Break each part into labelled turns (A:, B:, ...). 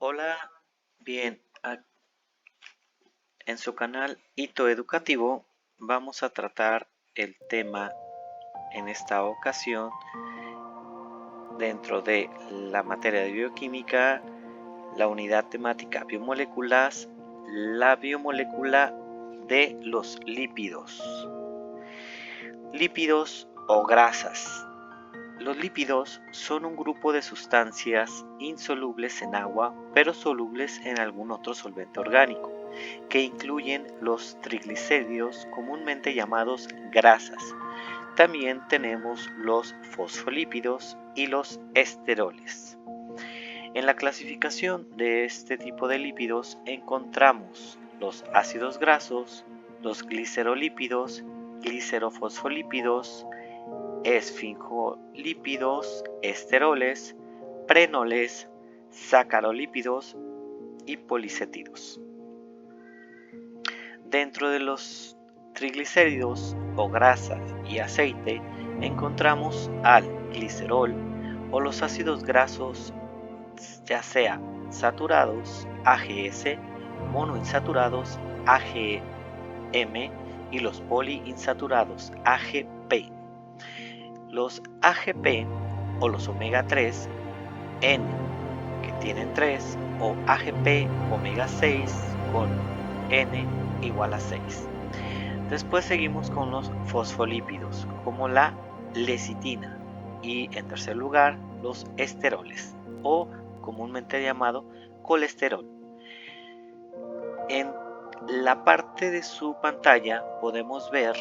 A: Hola, bien, en su canal Hito Educativo vamos a tratar el tema en esta ocasión dentro de la materia de bioquímica, la unidad temática biomoléculas, la biomolécula de los lípidos. Lípidos o grasas. Los lípidos son un grupo de sustancias insolubles en agua, pero solubles en algún otro solvente orgánico, que incluyen los triglicéridos, comúnmente llamados grasas. También tenemos los fosfolípidos y los esteroles. En la clasificación de este tipo de lípidos encontramos los ácidos grasos, los glicerolípidos, glicerofosfolípidos, esfingolípidos, esteroles, prenoles, sacarolípidos y policétidos. Dentro de los triglicéridos o grasas y aceite encontramos al glicerol o los ácidos grasos ya sea saturados AGS, monoinsaturados AGM y los poliinsaturados AGP. Los AGP o los omega 3 N que tienen 3 o AGP omega 6 con N igual a 6. Después seguimos con los fosfolípidos como la lecitina y en tercer lugar los esteroles o comúnmente llamado colesterol. En la parte de su pantalla podemos ver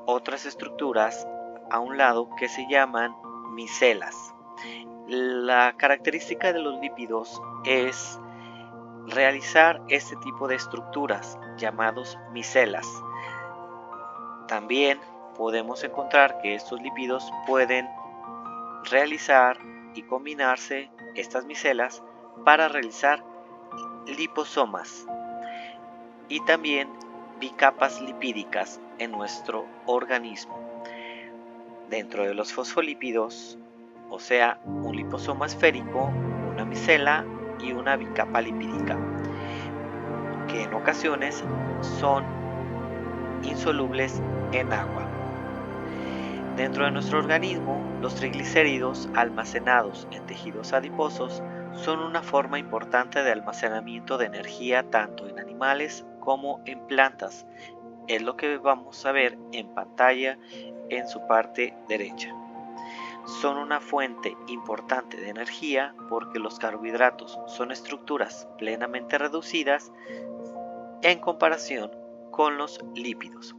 A: otras estructuras a un lado que se llaman micelas. La característica de los lípidos es realizar este tipo de estructuras llamados micelas. También podemos encontrar que estos lípidos pueden realizar y combinarse estas micelas para realizar liposomas y también bicapas lipídicas en nuestro organismo. Dentro de los fosfolípidos, o sea, un liposoma esférico, una micela y una bicapa lipídica, que en ocasiones son insolubles en agua. Dentro de nuestro organismo, los triglicéridos almacenados en tejidos adiposos son una forma importante de almacenamiento de energía tanto en animales como en plantas. Es lo que vamos a ver en pantalla en su parte derecha. Son una fuente importante de energía porque los carbohidratos son estructuras plenamente reducidas en comparación con los lípidos.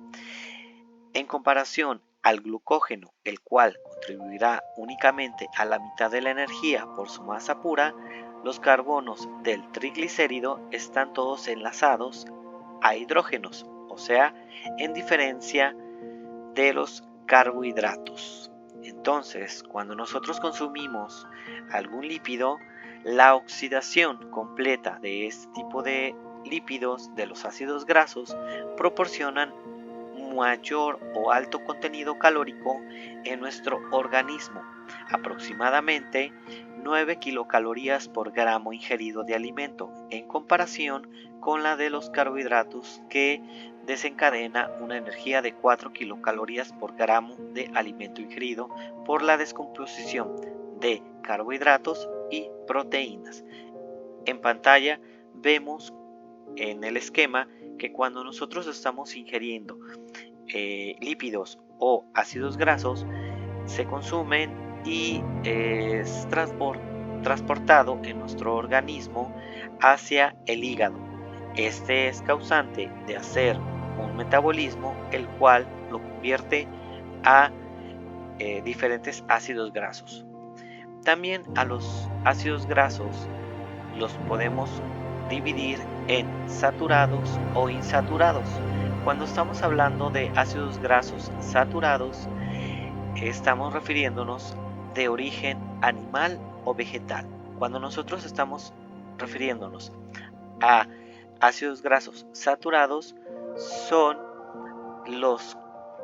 A: En comparación al glucógeno, el cual contribuirá únicamente a la mitad de la energía por su masa pura, los carbonos del triglicérido están todos enlazados a hidrógenos, o sea, en diferencia de los carbohidratos. Entonces, cuando nosotros consumimos algún lípido, la oxidación completa de este tipo de lípidos, de los ácidos grasos, proporcionan mayor o alto contenido calórico en nuestro organismo, aproximadamente 9 kilocalorías por gramo ingerido de alimento, en comparación con la de los carbohidratos que desencadena una energía de 4 kilocalorías por gramo de alimento ingerido por la descomposición de carbohidratos y proteínas. En pantalla vemos en el esquema que cuando nosotros estamos ingiriendo lípidos o ácidos grasos, se consumen y es transportado en nuestro organismo hacia el hígado. Este es causante de hacer un metabolismo el cual lo convierte a diferentes ácidos grasos. También a los ácidos grasos los podemos dividir en saturados o insaturados. Cuando estamos hablando de ácidos grasos saturados, estamos refiriéndonos de origen animal o vegetal. Cuando nosotros estamos refiriéndonos a ácidos grasos saturados, son los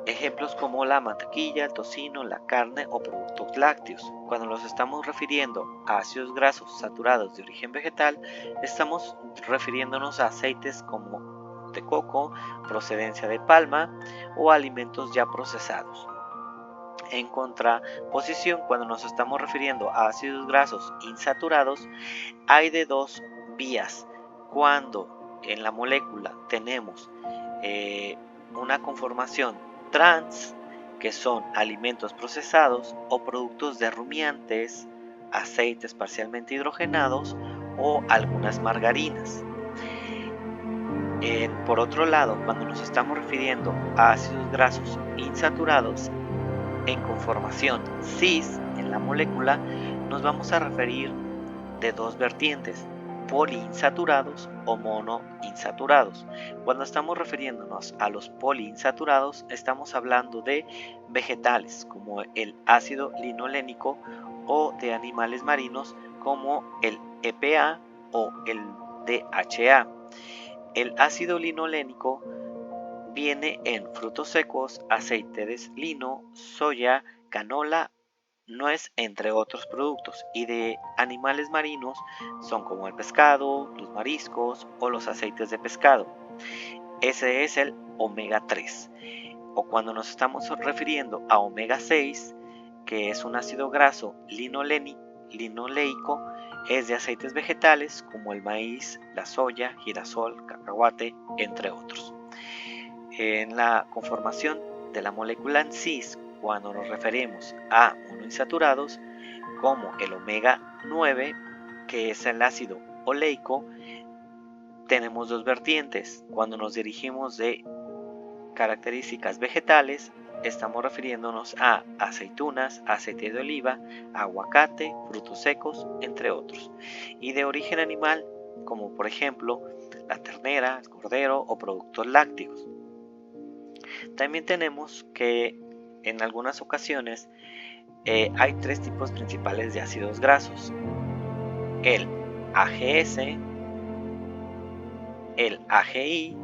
A: Ejemplos como la mantequilla, el tocino, la carne o productos lácteos. Cuando nos estamos refiriendo a ácidos grasos saturados de origen vegetal, estamos refiriéndonos a aceites como de coco, procedencia de palma o alimentos ya procesados. En contraposición, cuando nos estamos refiriendo a ácidos grasos insaturados, hay de dos vías. Cuando en la molécula tenemos una conformación trans, que son alimentos procesados o productos de rumiantes, aceites parcialmente hidrogenados o algunas margarinas. Por otro lado, cuando nos estamos refiriendo a ácidos grasos insaturados en conformación cis en la molécula, nos vamos a referir de dos vertientes: poliinsaturados o monoinsaturados. Cuando estamos refiriéndonos a los poliinsaturados, estamos hablando de vegetales como el ácido linolénico o de animales marinos como el EPA o el DHA. El ácido linolénico viene en frutos secos, aceite de lino, soya, canola, nuez, entre otros productos, y de animales marinos son como el pescado, los mariscos o los aceites de pescado. Ese es el omega 3. O cuando nos estamos refiriendo a omega 6, que es un ácido graso linoleico, es de aceites vegetales como el maíz, la soya, girasol, cacahuate, entre otros. En la conformación de la molécula en cis, cuando nos referimos a monoinsaturados, como el omega 9, que es el ácido oleico, tenemos dos vertientes. Cuando nos dirigimos de características vegetales, estamos refiriéndonos a aceitunas, aceite de oliva, aguacate, frutos secos, entre otros. Y de origen animal, como por ejemplo la ternera, el cordero o productos lácteos. También tenemos que en algunas ocasiones hay tres tipos principales de ácidos grasos: el AGS, el AGI,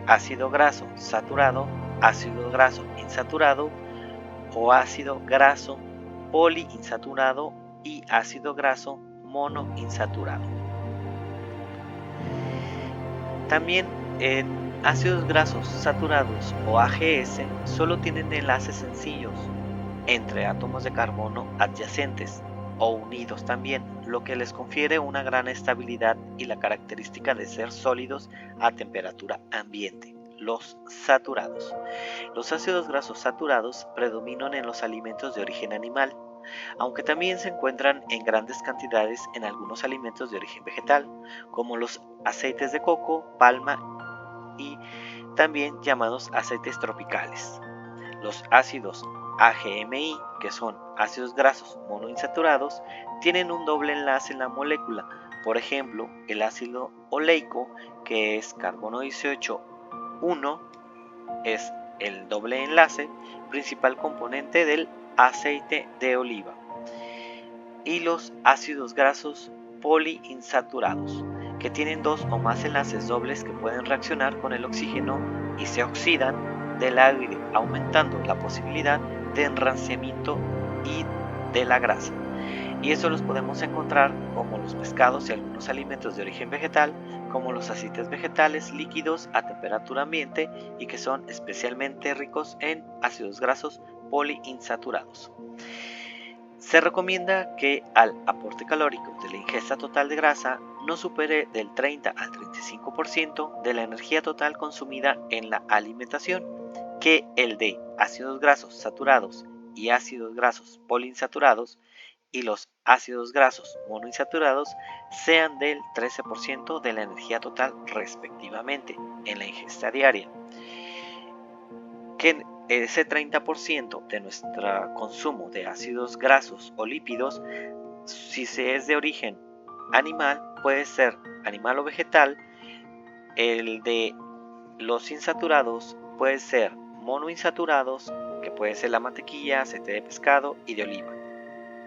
A: ácido graso saturado, ácido graso insaturado o ácido graso poliinsaturado y ácido graso monoinsaturado. También en ácidos grasos saturados o AGS solo tienen enlaces sencillos entre átomos de carbono adyacentes o unidos también, lo que les confiere una gran estabilidad y la característica de ser sólidos a temperatura ambiente. Los saturados. Los ácidos grasos saturados predominan en los alimentos de origen animal, aunque también se encuentran en grandes cantidades en algunos alimentos de origen vegetal, como los aceites de coco, palma y también llamados aceites tropicales. Los ácidos AGMI, que son ácidos grasos monoinsaturados, tienen un doble enlace en la molécula. Por ejemplo, el ácido oleico, que es carbono 18, 1, es el doble enlace, principal componente del aceite de oliva. Y los ácidos grasos poliinsaturados, que tienen dos o más enlaces dobles que pueden reaccionar con el oxígeno y se oxidan del aire, aumentando la posibilidad de enranciamiento y de la grasa. Y eso los podemos encontrar como los pescados y algunos alimentos de origen vegetal, como los aceites vegetales líquidos a temperatura ambiente y que son especialmente ricos en ácidos grasos poliinsaturados. Se recomienda que al aporte calórico de la ingesta total de grasa no supere del 30 al 35% de la energía total consumida en la alimentación, que el de ácidos grasos saturados y ácidos grasos poliinsaturados y los ácidos grasos monoinsaturados sean del 13% de la energía total respectivamente en la ingesta diaria. Que ese 30% de nuestro consumo de ácidos grasos o lípidos, si se es de origen animal, puede ser animal o vegetal. El de los insaturados puede ser monoinsaturados, que puede ser la mantequilla, aceite de pescado y de oliva.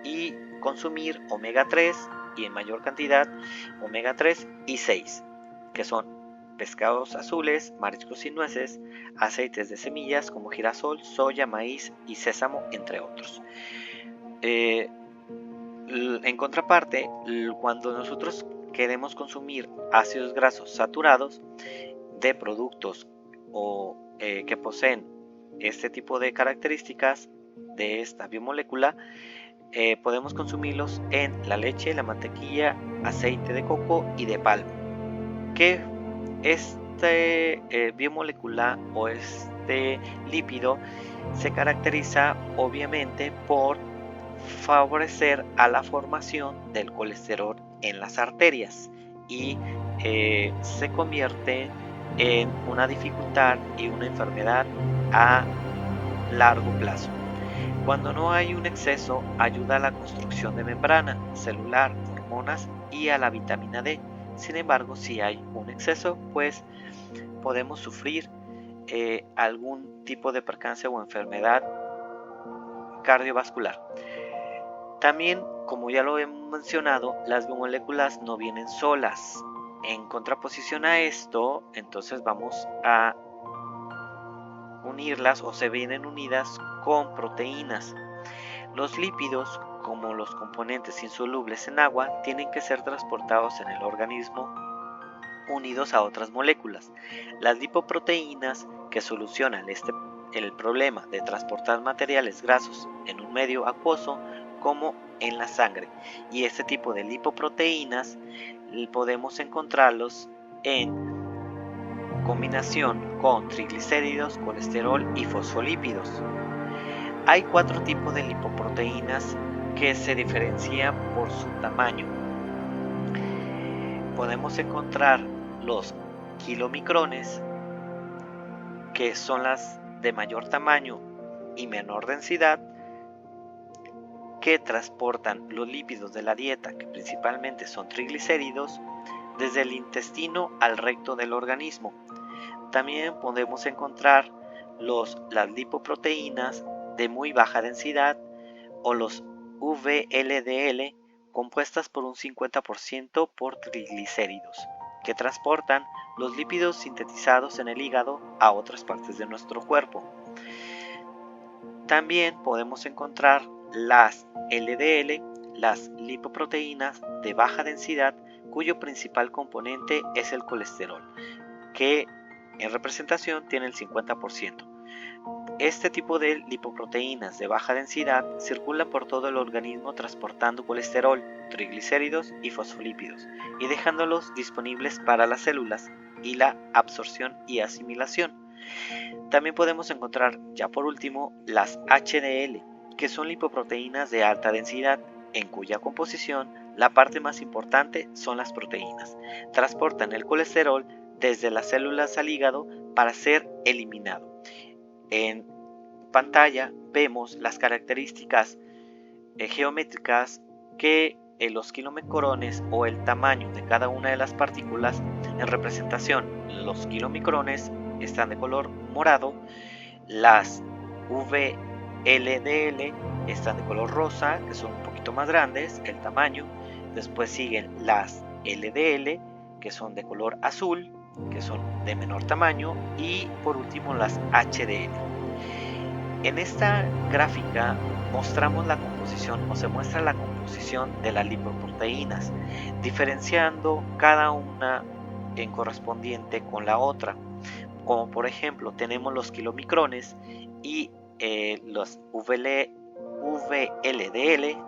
A: Y consumir omega 3 y en mayor cantidad omega 3 y 6, que son pescados azules, mariscos y nueces, aceites de semillas como girasol, soya, maíz y sésamo, entre otros. En contraparte, cuando nosotros queremos consumir ácidos grasos saturados de productos que poseen este tipo de características de esta biomolécula, podemos consumirlos en la leche, la mantequilla, aceite de coco y de palma. Que este biomolécula o este lípido se caracteriza obviamente por favorecer a la formación del colesterol en las arterias y se convierte en una dificultad y una enfermedad a largo plazo. Cuando no hay un exceso, ayuda a la construcción de membrana celular, hormonas y a la vitamina D. Sin embargo, si hay un exceso, pues podemos sufrir algún tipo de percance o enfermedad cardiovascular. También, como ya lo hemos mencionado, las biomoléculas no vienen solas. En contraposición a esto, entonces vamos a unirlas o se vienen unidas con proteínas. Los lípidos, como los componentes insolubles en agua, tienen que ser transportados en el organismo unidos a otras moléculas. Las lipoproteínas, que solucionan el problema de transportar materiales grasos en un medio acuoso como en la sangre, y este tipo de lipoproteínas podemos encontrarlos en combinación con triglicéridos, colesterol y fosfolípidos. Hay 4 tipos de lipoproteínas que se diferencian por su tamaño. Podemos encontrar los kilomicrones, que son las de mayor tamaño y menor densidad, que transportan los lípidos de la dieta, que principalmente son triglicéridos, desde el intestino al recto del organismo. También podemos encontrar las lipoproteínas de muy baja densidad o los VLDL, compuestas por un 50% por triglicéridos, que transportan los lípidos sintetizados en el hígado a otras partes de nuestro cuerpo. También podemos encontrar las LDL, las lipoproteínas de baja densidad, cuyo principal componente es el colesterol, que en representación tiene el 50%. Este tipo de lipoproteínas de baja densidad circulan por todo el organismo transportando colesterol, triglicéridos y fosfolípidos y dejándolos disponibles para las células y la absorción y asimilación. También podemos encontrar, ya por último, las HDL, que son lipoproteínas de alta densidad, en cuya composición la parte más importante son las proteínas. Transportan el colesterol desde las células al hígado para ser eliminado. En pantalla vemos las características geométricas que los kilomicrones o el tamaño de cada una de las partículas en representación. Los kilomicrones están de color morado, las VLDL están de color rosa, que son un poquito más grandes el tamaño. Después siguen las LDL, que son de color azul, que son de menor tamaño, y por último las HDL. En esta gráfica mostramos la composición, o se muestra la composición de las lipoproteínas, diferenciando cada una en correspondiente con la otra. Como por ejemplo tenemos los kilomicrones y los VLDL,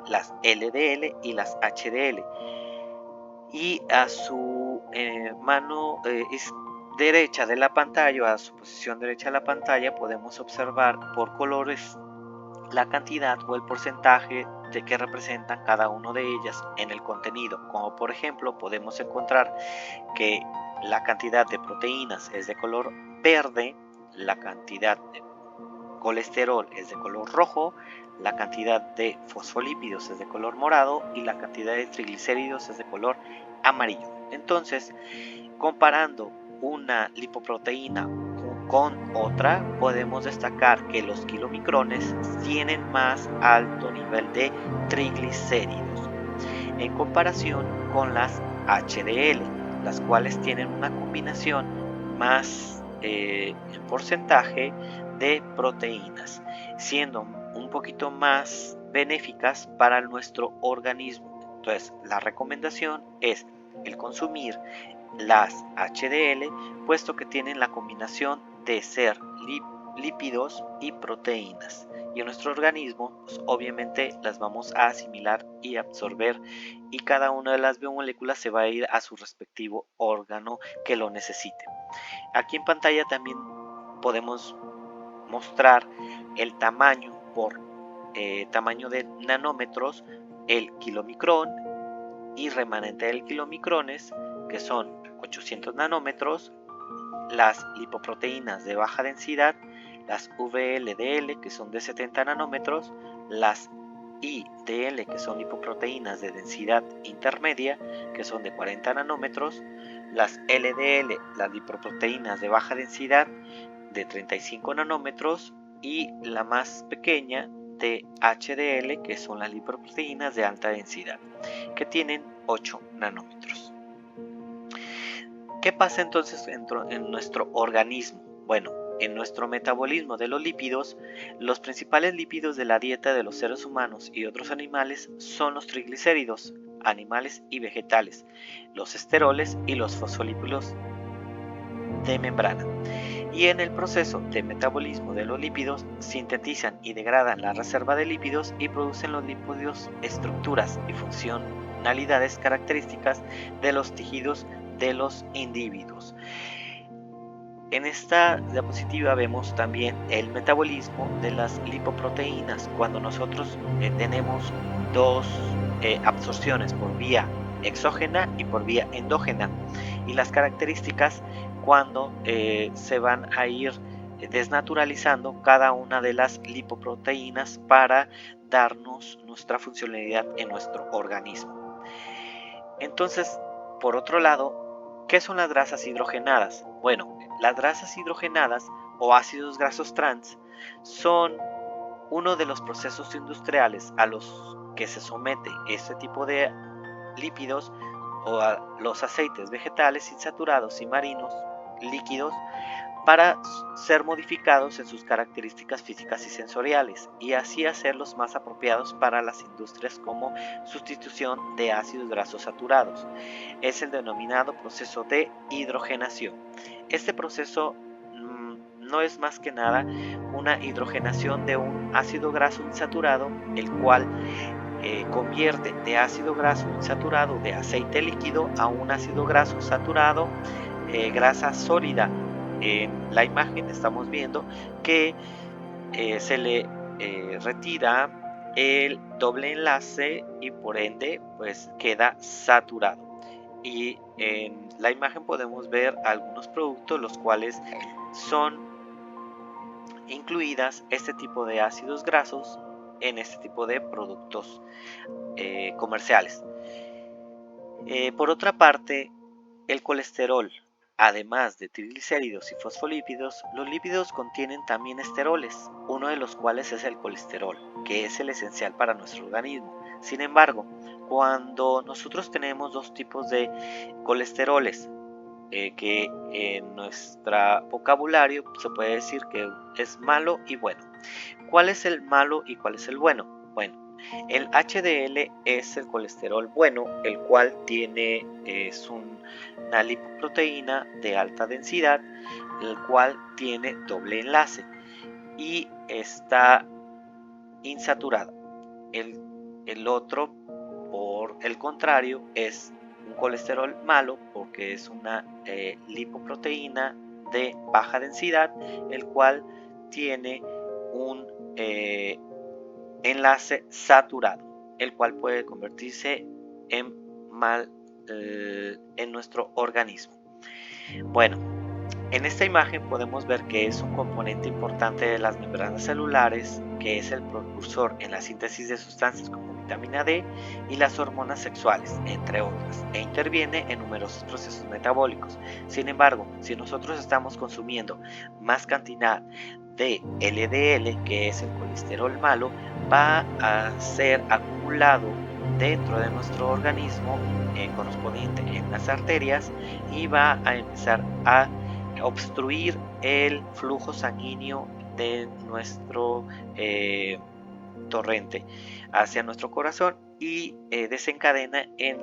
A: las LDL y las HDL. Y a su mano derecha de la pantalla, o a su posición derecha de la pantalla, podemos observar por colores la cantidad o el porcentaje de que representan cada una de ellas en el contenido. Como por ejemplo podemos encontrar que la cantidad de proteínas es de color verde, la cantidad de colesterol es de color rojo, la cantidad de fosfolípidos es de color morado y la cantidad de triglicéridos es de color amarillo. Entonces, comparando una lipoproteína con otra, podemos destacar que los kilomicrones tienen más alto nivel de triglicéridos en comparación con las HDL. las cuales tienen una combinación más en porcentaje de proteínas, siendo un poquito más benéficas para nuestro organismo. Entonces, la recomendación es el consumir las HDL, puesto que tienen la combinación de ser lípidos y proteínas, y en nuestro organismo pues, obviamente las vamos a asimilar y absorber, y cada una de las biomoléculas se va a ir a su respectivo órgano que lo necesite. Aquí en pantalla también podemos mostrar el tamaño por tamaño de nanómetros, el kilomicrón y remanente del kilomicrones, que son 800 nanómetros, las lipoproteínas de baja densidad, las VLDL, que son de 70 nanómetros, las IDL, que son lipoproteínas de densidad intermedia, que son de 40 nanómetros, las LDL, las lipoproteínas de baja densidad, de 35 nanómetros, y la más pequeña de HDL, que son las lipoproteínas de alta densidad, que tienen 8 nanómetros. ¿Qué pasa entonces en nuestro organismo? Bueno, en nuestro metabolismo de los lípidos, los principales lípidos de la dieta de los seres humanos y otros animales son los triglicéridos, animales y vegetales, los esteroles y los fosfolípidos de membrana. Y en el proceso de metabolismo de los lípidos, sintetizan y degradan la reserva de lípidos y producen los lípidos estructuras y funcionalidades características de los tejidos de los individuos. En esta diapositiva vemos también el metabolismo de las lipoproteínas cuando nosotros tenemos dos absorciones por vía exógena y por vía endógena, y las características cuando se van a ir desnaturalizando cada una de las lipoproteínas para darnos nuestra funcionalidad en nuestro organismo. Entonces, por otro lado, ¿qué son las grasas hidrogenadas? Bueno, las grasas hidrogenadas o ácidos grasos trans son uno de los procesos industriales a los que se somete este tipo de lípidos o a los aceites vegetales insaturados y marinos líquidos para ser modificados en sus características físicas y sensoriales, y así hacerlos más apropiados para las industrias como sustitución de ácidos grasos saturados. Es el denominado proceso de hidrogenación. Este proceso no es más que nada una hidrogenación de un ácido graso insaturado, el cual convierte de ácido graso insaturado de aceite líquido a un ácido graso saturado, grasa sólida. En la imagen estamos viendo que se le retira el doble enlace y por ende pues queda saturado, y en la imagen podemos ver algunos productos los cuales son incluidas este tipo de ácidos grasos en este tipo de productos comerciales. Por otra parte, el colesterol, además de triglicéridos y fosfolípidos, los lípidos contienen también esteroles, uno de los cuales es el colesterol, que es el esencial para nuestro organismo. Sin embargo, cuando nosotros tenemos dos tipos de colesteroles, que en nuestro vocabulario se puede decir que es malo y bueno. ¿Cuál es el malo y cuál es el bueno? Bueno, el HDL es el colesterol bueno, el cual es una lipoproteína de alta densidad, el cual tiene doble enlace y está insaturado. El otro, por el contrario, es un colesterol malo porque es una lipoproteína de baja densidad, el cual tiene un enlace saturado, el cual puede convertirse en mal en nuestro organismo. Bueno, en esta imagen podemos ver que es un componente importante de las membranas celulares, que es el precursor en la síntesis de sustancias como vitamina D y las hormonas sexuales, entre otras, e interviene en numerosos procesos metabólicos. Sin embargo, si nosotros estamos consumiendo más cantidad de LDL, que es el colesterol malo, va a ser acumulado dentro de nuestro organismo correspondiente en las arterias y va a empezar a obstruir el flujo sanguíneo de nuestro torrente hacia nuestro corazón y desencadena en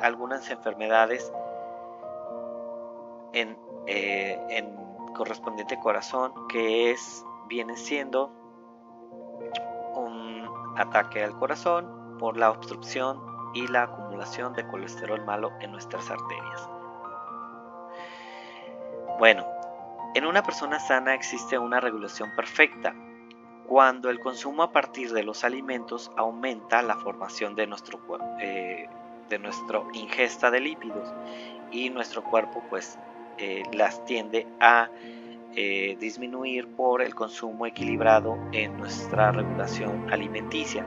A: algunas enfermedades en correspondiente corazón, que viene siendo un ataque al corazón por la obstrucción y la acumulación de colesterol malo en nuestras arterias. Bueno, en una persona sana existe una regulación perfecta. Cuando el consumo a partir de los alimentos aumenta la formación de nuestra ingesta de lípidos y nuestro cuerpo pues las tiende a disminuir por el consumo equilibrado en nuestra regulación alimenticia.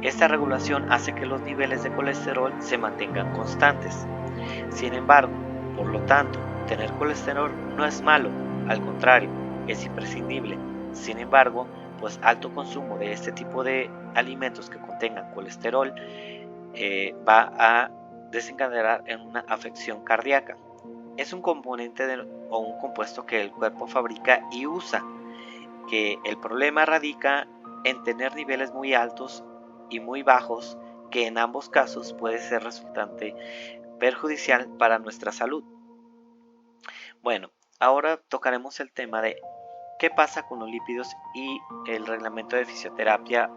A: Esta regulación hace que los niveles de colesterol se mantengan constantes. Sin embargo, por lo tanto, tener colesterol no es malo, al contrario, es imprescindible. Sin embargo, pues alto consumo de este tipo de alimentos que contengan colesterol va a desencadenar en una afección cardíaca. Es un componente o un compuesto que el cuerpo fabrica y usa, que el problema radica en tener niveles muy altos y muy bajos, que en ambos casos puede ser resultante perjudicial para nuestra salud. Bueno, ahora tocaremos el tema de qué pasa con los lípidos y el reglamento de fisioterapia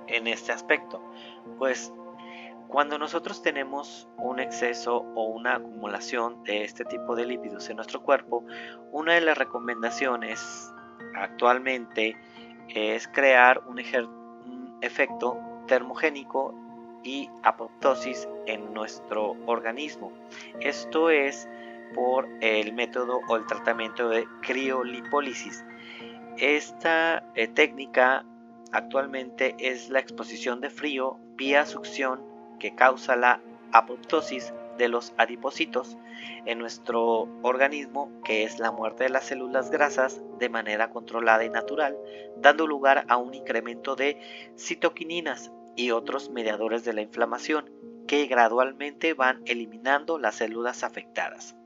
A: en este aspecto. Pues cuando nosotros tenemos un exceso o una acumulación de este tipo de lípidos en nuestro cuerpo, una de las recomendaciones actualmente es crear un efecto termogénico y apoptosis en nuestro organismo. Esto es por el método o el tratamiento de criolipólisis. Esta técnica actualmente es la exposición de frío vía succión que causa la apoptosis de los adipocitos en nuestro organismo, que es la muerte de las células grasas de manera controlada y natural, dando lugar a un incremento de citoquininas y otros mediadores de la inflamación que gradualmente van eliminando las células afectadas.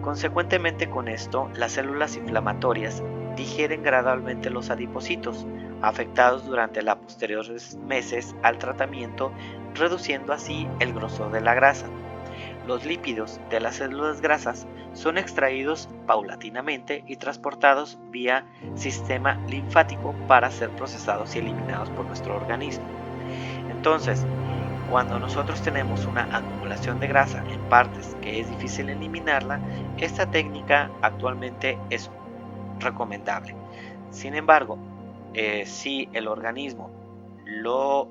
A: Consecuentemente con esto, las células inflamatorias digieren gradualmente los adipocitos afectados durante los posteriores meses al tratamiento, reduciendo así el grosor de la grasa. Los lípidos de las células grasas son extraídos paulatinamente y transportados vía sistema linfático para ser procesados y eliminados por nuestro organismo. Entonces, cuando nosotros tenemos una acumulación de grasa en partes que es difícil eliminarla, esta técnica actualmente es recomendable. Sin embargo, si el organismo lo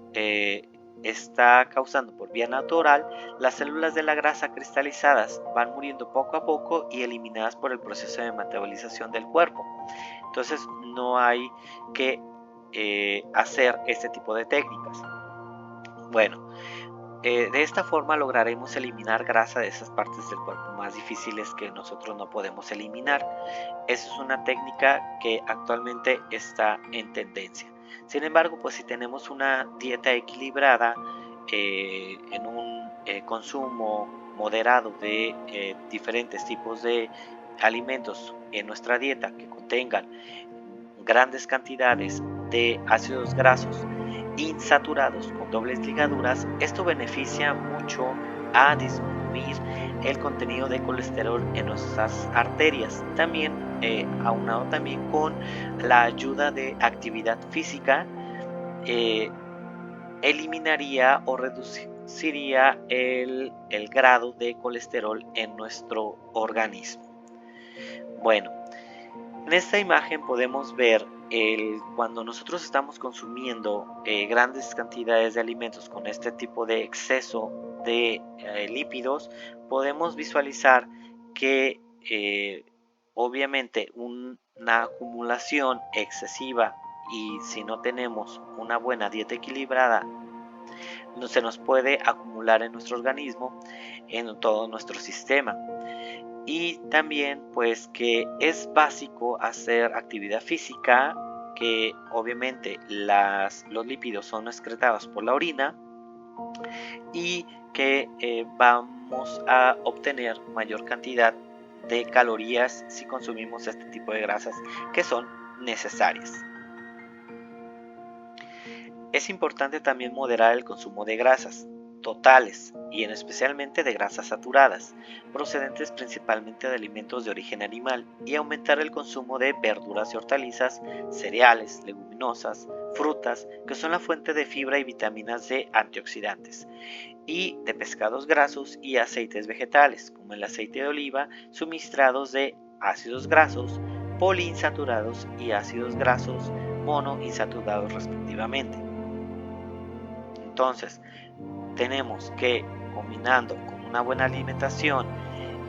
A: está causando por vía natural, las células de la grasa cristalizadas van muriendo poco a poco y eliminadas por el proceso de metabolización del cuerpo. Entonces no hay que hacer este tipo de técnicas. Bueno, de esta forma lograremos eliminar grasa de esas partes del cuerpo más difíciles que nosotros no podemos eliminar. Esa es una técnica que actualmente está en tendencia. Sin embargo, pues si tenemos una dieta equilibrada, en un consumo moderado de diferentes tipos de alimentos en nuestra dieta que contengan grandes cantidades de ácidos grasos insaturados con dobles ligaduras, esto beneficia mucho a disminuir el contenido de colesterol en nuestras arterias. También aunado también con la ayuda de actividad física, eliminaría o reduciría el grado de colesterol en nuestro organismo. Bueno, en esta imagen podemos ver cuando nosotros estamos consumiendo grandes cantidades de alimentos con este tipo de exceso de lípidos, podemos visualizar que obviamente una acumulación excesiva, y si no tenemos una buena dieta equilibrada, se nos puede acumular en nuestro organismo, en todo nuestro sistema. Y también pues que es básico hacer actividad física que obviamente los lípidos son excretados por la orina y que vamos a obtener mayor cantidad de calorías si consumimos este tipo de grasas que son necesarias. Es importante también moderar el consumo de grasas totales y especialmente de grasas saturadas, procedentes principalmente de alimentos de origen animal, y aumentar el consumo de verduras y hortalizas, cereales, leguminosas, frutas, que son la fuente de fibra y vitaminas de antioxidantes, y de pescados grasos y aceites vegetales, como el aceite de oliva, suministrados de ácidos grasos poliinsaturados y ácidos grasos monoinsaturados respectivamente. Entonces, tenemos que, combinando con una buena alimentación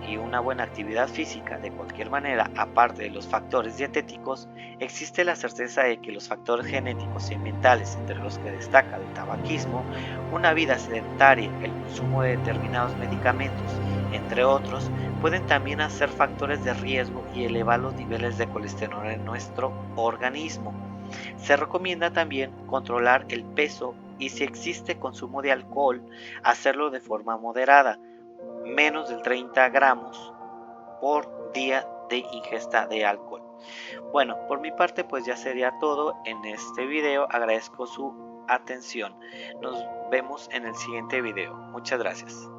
A: y una buena actividad física de cualquier manera, aparte de los factores dietéticos, existe la certeza de que los factores genéticos y ambientales, entre los que destaca el tabaquismo, una vida sedentaria, el consumo de determinados medicamentos, entre otros, pueden también ser factores de riesgo y elevar los niveles de colesterol en nuestro organismo. Se recomienda también controlar el peso y, si existe consumo de alcohol, hacerlo de forma moderada, menos de 30 gramos por día de ingesta de alcohol. Bueno, por mi parte pues ya sería todo en este video. Agradezco su atención. Nos vemos en el siguiente video. Muchas gracias.